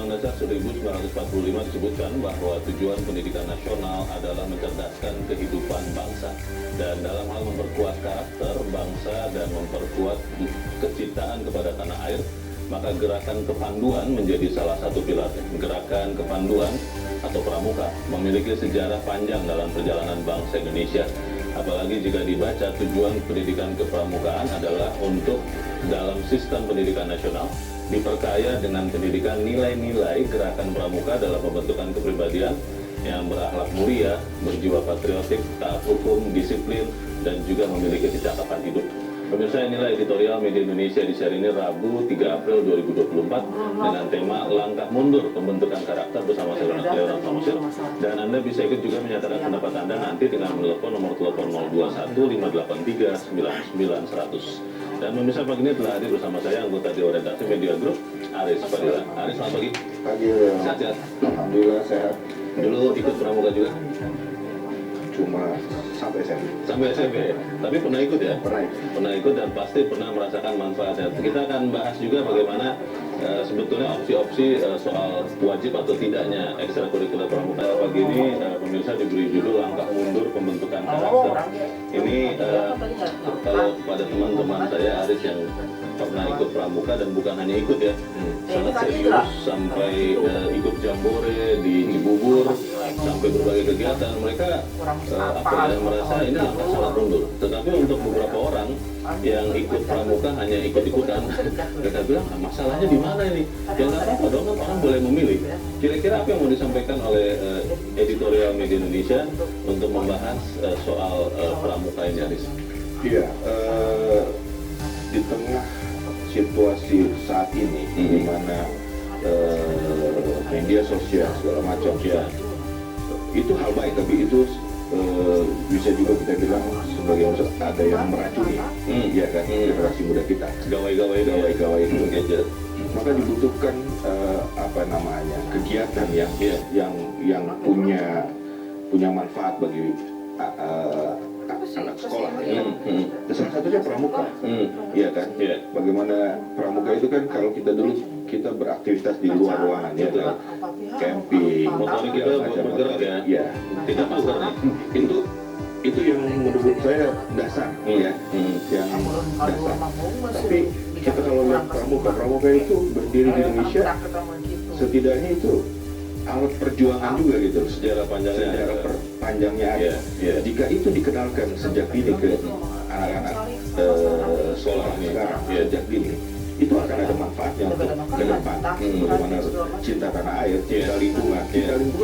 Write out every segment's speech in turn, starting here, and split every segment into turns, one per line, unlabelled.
Undang-Undang Dasar 1945 disebutkan bahwa tujuan pendidikan nasional adalah mencerdaskan kehidupan bangsa dan dalam hal memperkuat karakter bangsa dan memperkuat kecintaan kepada tanah air, maka gerakan kepanduan menjadi salah satu pilarnya. Gerakan kepanduan atau pramuka memiliki sejarah panjang dalam perjalanan bangsa Indonesia. Apalagi jika dibaca, tujuan pendidikan kepramukaan adalah untuk dalam sistem pendidikan nasional diperkaya dengan pendidikan nilai-nilai gerakan pramuka dalam pembentukan kepribadian yang berakhlak mulia, berjiwa patriotik, taat hukum, disiplin, dan juga memiliki kecakapan hidup. Pemirsa, inilah editorial Media Indonesia di seri ini Rabu 3 April 2024 dengan tema Langkah Mundur Pembentukan Karakter bersama saya Leonard Samusir. Dan Anda bisa ikut juga menyatakan pendapat Anda nanti dengan menelpon nomor telepon 021 583 99 100. Dan pemirsa, pagi ini telah hadir bersama saya anggota Dewan Redaksi Media Group, Aris Fadila. Aris, selamat pagi.
Pagi,
Sehat-sehat?
Alhamdulillah sehat.
Dulu ikut pramuka juga?
Cuma sampai SMP.
Sampai SMP ya? Tapi pernah ikut ya?
Pernah
Ikut dan pasti pernah merasakan manfaatnya. Kita akan bahas juga bagaimana sebetulnya opsi-opsi soal wajib atau tidaknya ekstrakurikuler pramuka. Pagi ini pemirsa diberi judul Langkah Mundur Pembentukan Karakter. Ini kalau pada teman-teman saya Aris yang pernah ikut pramuka dan bukan hanya ikut ya, sangat serius sampai ikut jambore di Cibubur, sampai berbagai kegiatan. Mereka merasa ini langkah sangat mundur. Tetapi untuk beberapa orang yang ikut pramuka hanya ikut-ikutan, mereka bilang masalahnya di mana ini? Ya nggak apa-apa dong, kan orang boleh memilih. Kira-kira apa yang mau disampaikan oleh editorial Media Indonesia untuk membahas soal pramuka ini, Aris?
Iya, di tengah situasi saat ini, di mana media sosial segala macam ya, itu hal baik, tapi itu bisa juga kita bilang sebagai ada yang meracuni, ya kan, generasi muda kita. Gawai-gawai itu gadget. Maka dibutuhkan kegiatan yang punya manfaat bagi anak sekolah. Dan salah satunya pramuka, ya kan. Bagaimana pramuka itu kan, kalau kita dulu kita beraktivitas di luar ruangan, ya kan, camping,
motorik kita bergerak
ya,
tidak masker.
Itu yang menurut saya dasar, ya, yang dasar. Tapi kita kalau lihat pramuka itu berdiri di Indonesia, setidaknya itu alat perjuangan juga gitu,
sejarah panjangnya
ada. Jika itu dikenalkan sejak dini ke anak-anak sekolah sekarang, sejak dini, itu akan ada manfaatnya untuk ke depan. Bagaimana cinta tanah air, cinta lingkungan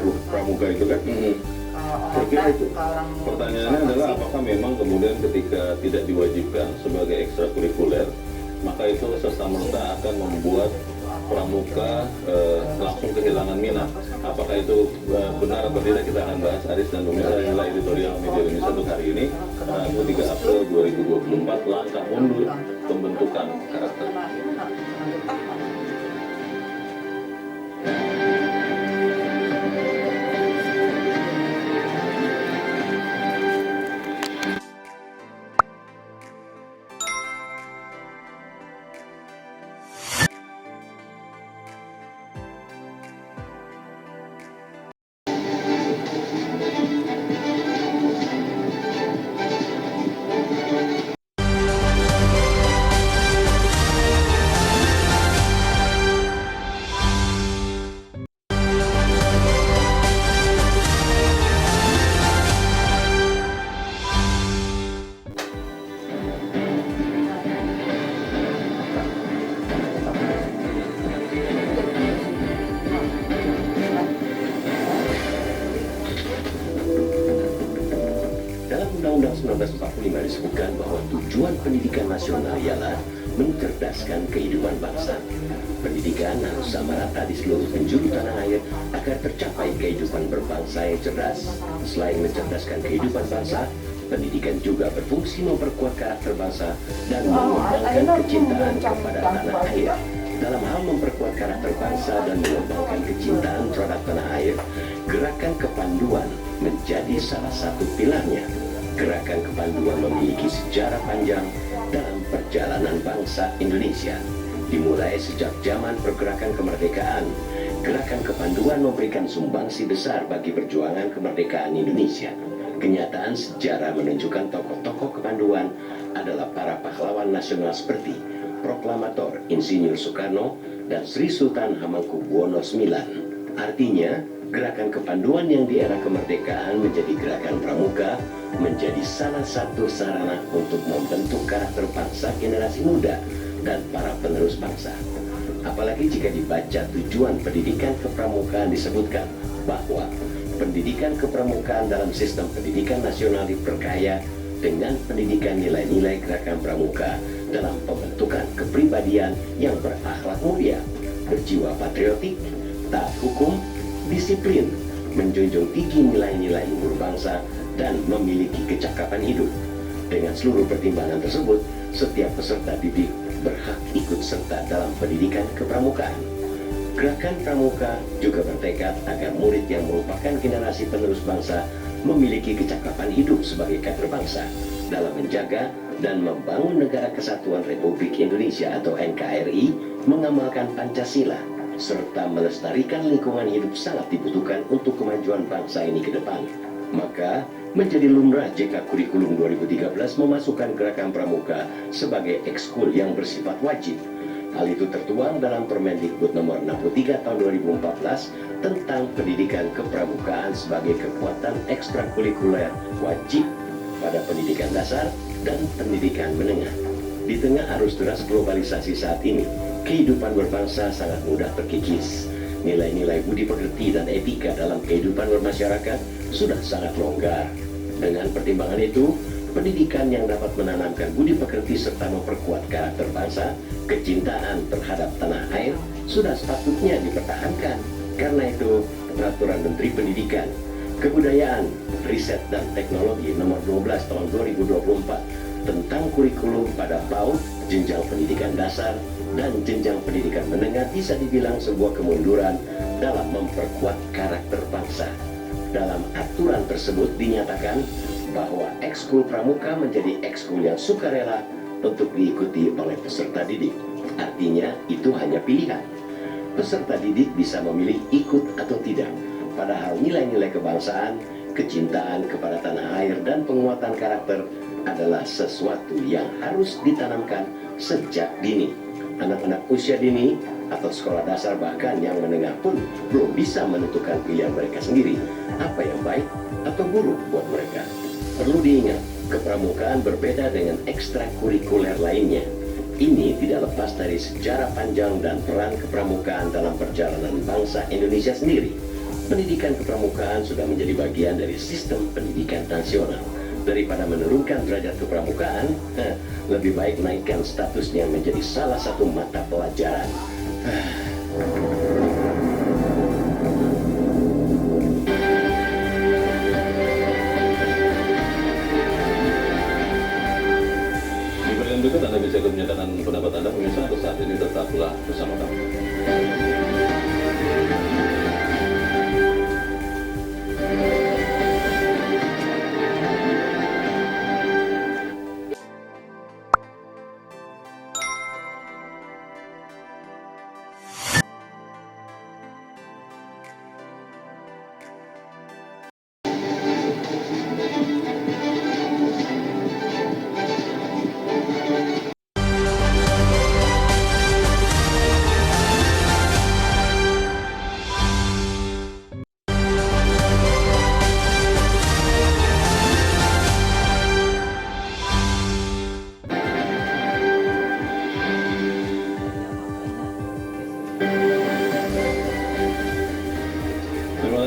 loh pramuka itu kan. Saya kira itu.
Pertanyaannya adalah apakah memang kemudian ketika tidak diwajibkan sebagai ekstrakurikuler, maka itu serta-merta akan membuat pramuka langsung kehilangan minat. Apakah itu benar atau tidak, kita akan bahas. Aris dan pemirsa, inilah editorial Media Indonesia untuk hari ini, Rabu 3 April 2024, Langkah Mundur Pembentukan Karakter.
Undang-Undang 1945 disebutkan bahwa tujuan pendidikan nasional ialah mencerdaskan kehidupan bangsa. Pendidikan harus sama rata di seluruh penjuru tanah air agar tercapai kehidupan berbangsa yang cerdas. Selain mencerdaskan kehidupan bangsa, pendidikan juga berfungsi memperkuat karakter bangsa dan mengembangkan kecintaan kepada tanah air. Dalam hal memperkuat karakter bangsa dan mengembangkan kecintaan terhadap tanah air, gerakan kepanduan menjadi salah satu pilarnya. Gerakan kepanduan memiliki sejarah panjang dalam perjalanan bangsa Indonesia. Dimulai sejak zaman pergerakan kemerdekaan, gerakan kepanduan memberikan sumbangsi besar bagi perjuangan kemerdekaan Indonesia. Kenyataan sejarah menunjukkan tokoh-tokoh kepanduan adalah para pahlawan nasional seperti Proklamator Insinyur Soekarno dan Sri Sultan Hamengkubuwono IX. Artinya, gerakan kepanduan yang di era kemerdekaan menjadi gerakan pramuka menjadi salah satu sarana untuk membentuk karakter bangsa generasi muda dan para penerus bangsa. Apalagi jika dibaca tujuan pendidikan kepramukaan disebutkan bahwa pendidikan kepramukaan dalam sistem pendidikan nasional diperkaya dengan pendidikan nilai-nilai gerakan pramuka dalam pembentukan kepribadian yang berakhlak mulia, berjiwa patriotik, taat hukum, disiplin, menjunjung tinggi nilai-nilai luhur bangsa, dan memiliki kecakapan hidup. Dengan seluruh pertimbangan tersebut, setiap peserta didik berhak ikut serta dalam pendidikan kepramukaan. Gerakan Pramuka juga bertekad agar murid yang merupakan generasi penerus bangsa memiliki kecakapan hidup sebagai kader bangsa dalam menjaga dan membangun Negara Kesatuan Republik Indonesia atau NKRI, mengamalkan Pancasila, serta melestarikan lingkungan hidup sangat dibutuhkan untuk kemajuan bangsa ini ke depan. Maka, menjadi lumrah jika kurikulum 2013 memasukkan gerakan Pramuka sebagai ekskul yang bersifat wajib. Hal itu tertuang dalam Permendikbud nomor 63 tahun 2014 tentang pendidikan kepramukaan sebagai kekuatan ekstrakurikuler wajib pada pendidikan dasar dan pendidikan menengah. Di tengah arus deras globalisasi saat ini, kehidupan berbangsa sangat mudah terkikis. Nilai-nilai budi pekerti dan etika dalam kehidupan bermasyarakat sudah sangat longgar. Dengan pertimbangan itu, pendidikan yang dapat menanamkan budi pekerti serta memperkuat karakter bangsa, kecintaan terhadap tanah air sudah sepatutnya dipertahankan. Karena itu, Peraturan Menteri Pendidikan, Kebudayaan, Riset dan Teknologi nomor 12 tahun 2024 tentang kurikulum pada PAUD, jenjang pendidikan dasar dan jenjang pendidikan menengah bisa dibilang sebuah kemunduran dalam memperkuat karakter bangsa. Dalam aturan tersebut dinyatakan bahwa ekskul pramuka menjadi ekskul yang sukarela untuk diikuti oleh peserta didik. Artinya itu hanya pilihan. Peserta didik bisa memilih ikut atau tidak. Padahal nilai-nilai kebangsaan, kecintaan kepada tanah air dan penguatan karakter adalah sesuatu yang harus ditanamkan sejak dini. Anak-anak usia dini atau sekolah dasar bahkan yang menengah pun belum bisa menentukan pilihan mereka sendiri apa yang baik atau buruk buat mereka. Perlu diingat, kepramukaan berbeda dengan ekstrakurikuler lainnya. Ini tidak lepas dari sejarah panjang dan peran kepramukaan dalam perjalanan bangsa Indonesia sendiri. Pendidikan kepramukaan sudah menjadi bagian dari sistem pendidikan nasional. Daripada menurunkan derajat kepramukaan, lebih baik naikkan statusnya menjadi salah satu mata pelajaran.
Di bagian berikut Anda bisa ikut menyatakan pendapat Anda, pemirsa, atau saat ini tetaplah bersama kami.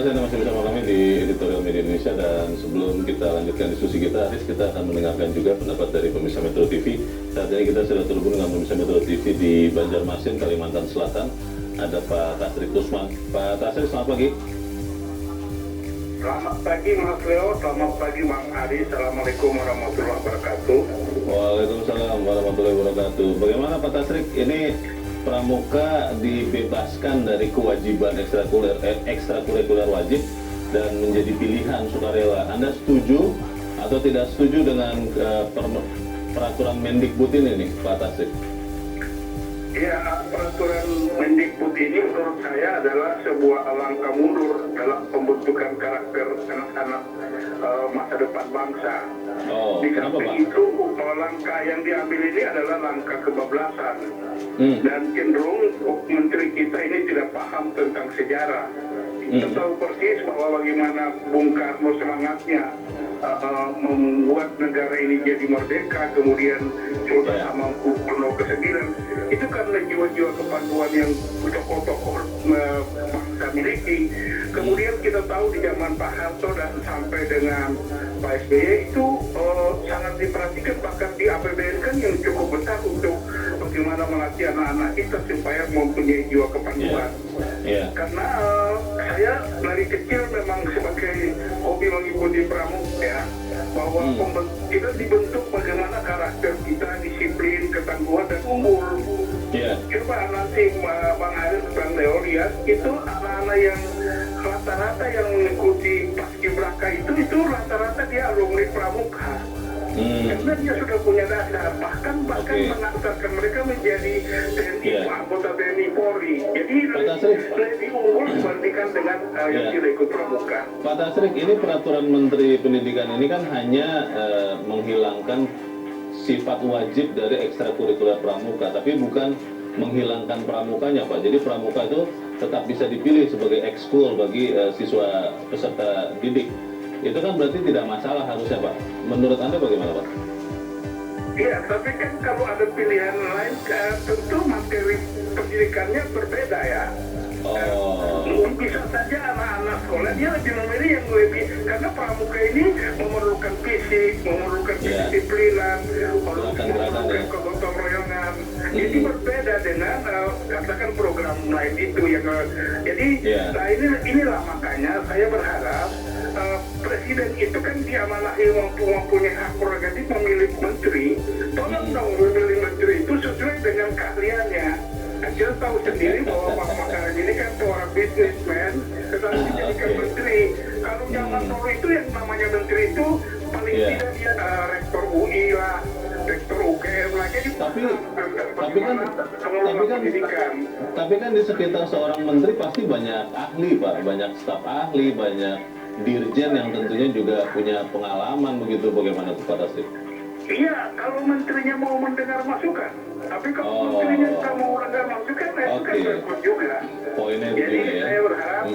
Anda masih bersama kami di Editorial Media Indonesia, dan sebelum kita lanjutkan diskusi kita, Aris, kita akan mendengarkan juga pendapat dari pemirsa Metro TV. Saat ini kita sudah terhubung dengan pemirsa Metro TV di Banjarmasin, Kalimantan Selatan. Ada Pak Tasrik Usman. Pak Tasrik, selamat pagi.
Selamat pagi Mas Leo, selamat pagi Mang Adi. Assalamualaikum warahmatullahi wabarakatuh.
Waalaikumsalam warahmatullahi wabarakatuh. Bagaimana Pak Tasrik, ini pramuka dibebaskan dari kewajiban ekstrakurikuler wajib dan menjadi pilihan sukarela. Anda setuju atau tidak setuju dengan peraturan Mendikbud ini nih, Pak Tasrik?
Ya, peraturan Mendikbud ini menurut saya adalah sebuah langkah mundur dalam pembentukan karakter anak-anak masa depan bangsa.
Oh,
Di
kenapa Pak?
samping itu, langkah yang diambil ini adalah langkah kebablasan. Dan cenderung menteri kita ini tidak paham tentang sejarah. Kita tahu persis bahwa bagaimana Bung Karno semangatnya membuat negara ini jadi merdeka, kemudian Sultan Hamengkubuwono ke-9 itu karena jiwa-jiwa kepanduan yang tokoh-tokoh bangsa miliki. Kemudian kita tahu di zaman Pak Harto dan sampai dengan Pak SBY itu sangat diperhatikan, bahkan di APBN kan yang cukup besar untuk bagaimana melatih anak-anak kita supaya mempunyai jiwa kepanduan. Karena saya dari kecil memang sebagai hobi mengikuti pramuka ya, bahwa kita dibentuk bagaimana karakter kita, disiplin, ketangguhan dan umur. Coba nanti Bang Haris, Bang Leo lihat itu anak-anak yang rata-rata yang mengikuti paskibraka itu rata-rata dia alumni pramuka. Karena dia sudah punya dasar, bahkan mengantarkan mereka menjadi TNI, anggota TNI Polri. Jadi lebih unggul dibandingkan dengan yang tidak ikut pramuka.
Pak Tasrik, ini peraturan Menteri Pendidikan ini kan hanya menghilangkan sifat wajib dari ekstrakurikuler pramuka, tapi bukan menghilangkan pramukanya Pak. Jadi pramuka itu tetap bisa dipilih sebagai ekskul bagi siswa peserta didik. Itu kan berarti tidak masalah harusnya Pak. Menurut Anda bagaimana Pak?
Iya, tapi kan kalau ada pilihan lain, tentu materi pendidikannya berbeda ya. Bisa saja anak-anak sekolah dia lebih memilih yang lebih, karena pramuka ini memerlukan fisik, memerlukan kedisiplinan, memerlukan kegotong royongan. Jadi berbeda dengan katakan program lain itu yang jadi nah inilah makanya saya berharap Presiden itu kan diamanahi mempunyai hak prerogatif memilih menteri. Tolong dong memilih menteri itu sesuai dengan keahliannya. Kita tahu sendiri bahwa Pak Makarim ini kan seorang bisnismen, tetapi dijadikan menteri. Kalau zaman dulu itu yang namanya menteri itu paling tidak dia rektor UI lah, rektor UGM lah. Jadi
tapi kan di sekitar seorang menteri pasti banyak ahli Pak, banyak staf ahli, banyak dirjen yang tentunya juga punya pengalaman begitu. Bagaimana tuh Pak Tasrik?
Iya, kalau menterinya mau mendengar masukan. Tapi kalau menterinya tak mau mendengar masukan, itu kan berikut juga.
Poinnya
jadi
juga, ya?
Saya berharap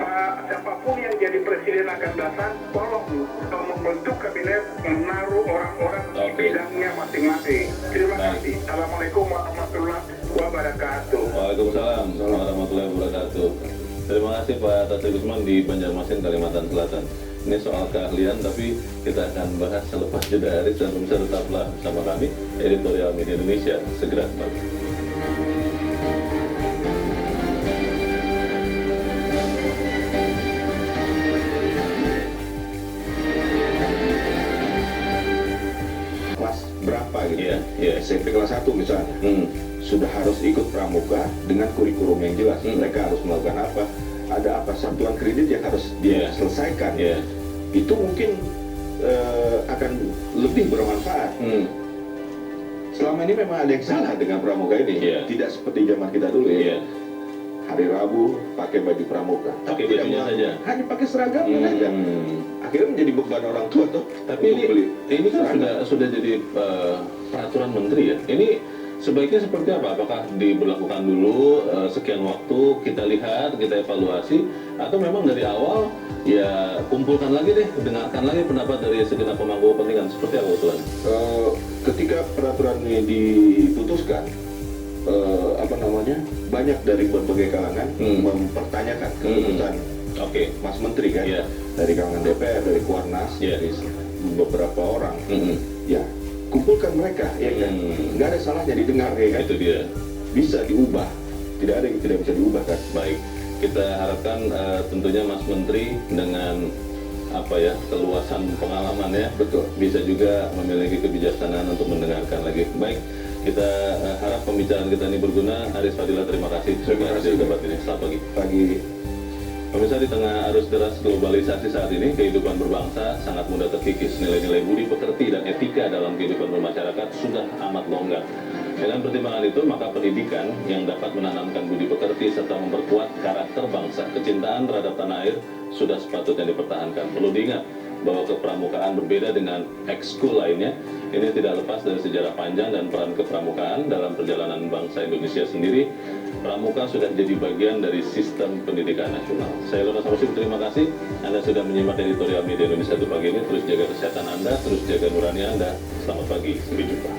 Pak siapapun yang jadi presiden akan datang, tolong membentuk kabinet, menaruh orang-orang di bidangnya masing-masing. Terima kasih. Assalamualaikum warahmatullahi wabarakatuh.
Waalaikumsalam warahmatullahi wabarakatuh. Terima kasih Pak Tasrik Usman di Banjarmasin, Kalimantan Selatan. Ini soal keahlian, tapi kita akan bahas selepas jeda. Haris dan pemirsa tetaplah bersama kami, Editorial Media Indonesia segera kembali.
Kelas berapa gitu? SMP kelas 1 misalnya. Sudah harus ikut pramuka dengan kurikulum yang jelas. Mereka harus melakukan apa? Ada apa satuan kredit yang harus dia selesaikan. Itu mungkin akan lebih bermanfaat. Selama ini memang ada yang salah dengan pramuka ini. Tidak seperti zaman kita dulu ya. Hari Rabu pakai baju pramuka,
pakai bajunya saja,
hanya pakai seragam aja. Akhirnya menjadi beban orang tua tuh.
Tapi ini kan sudah jadi peraturan menteri ya. Ini sebaiknya seperti apa? Apakah diberlakukan dulu sekian waktu, kita lihat, kita evaluasi, atau memang dari awal ya kumpulkan lagi deh, dengarkan lagi pendapat dari segenap pemangku kepentingan, seperti apa usulannya?
Ketika peraturan ini diputuskan, banyak dari berbagai kalangan mempertanyakan keputusan Mas Menteri kan, dari kalangan DPR, dari Kuarnas, dari beberapa orang, ya kumpulkan mereka, ya kan, nggak ada salahnya didengar, ya kan,
itu dia,
bisa diubah, tidak ada yang tidak bisa diubah kan.
Baik, kita harapkan tentunya Mas Menteri dengan keluasan pengalamannya, betul, bisa juga memiliki kebijaksanaan untuk mendengarkan lagi. Baik, kita harap pembicaraan kita ini berguna. Haris Fadila, terima kasih sudah hadir debat ini. Selamat pagi. Pemirsa, di tengah arus deras globalisasi saat ini, kehidupan berbangsa sangat mudah terkikis. Nilai-nilai budi pekerti dan etika dalam kehidupan bermasyarakat sudah amat longgar. Dengan pertimbangan itu, maka pendidikan yang dapat menanamkan budi pekerti serta memperkuat karakter bangsa, kecintaan terhadap tanah air sudah sepatutnya dipertahankan. Perlu diingat bahwa kepramukaan berbeda dengan ekskul lainnya. Ini tidak lepas dari sejarah panjang dan peran kepramukaan dalam perjalanan bangsa Indonesia sendiri. Pramuka sudah jadi bagian dari sistem pendidikan nasional. Saya Lona Samusim, terima kasih. Anda sudah menyimak editorial Media Indonesia pagi ini. Terus jaga kesehatan Anda, terus jaga nurani Anda. Selamat pagi, sampai jumpa.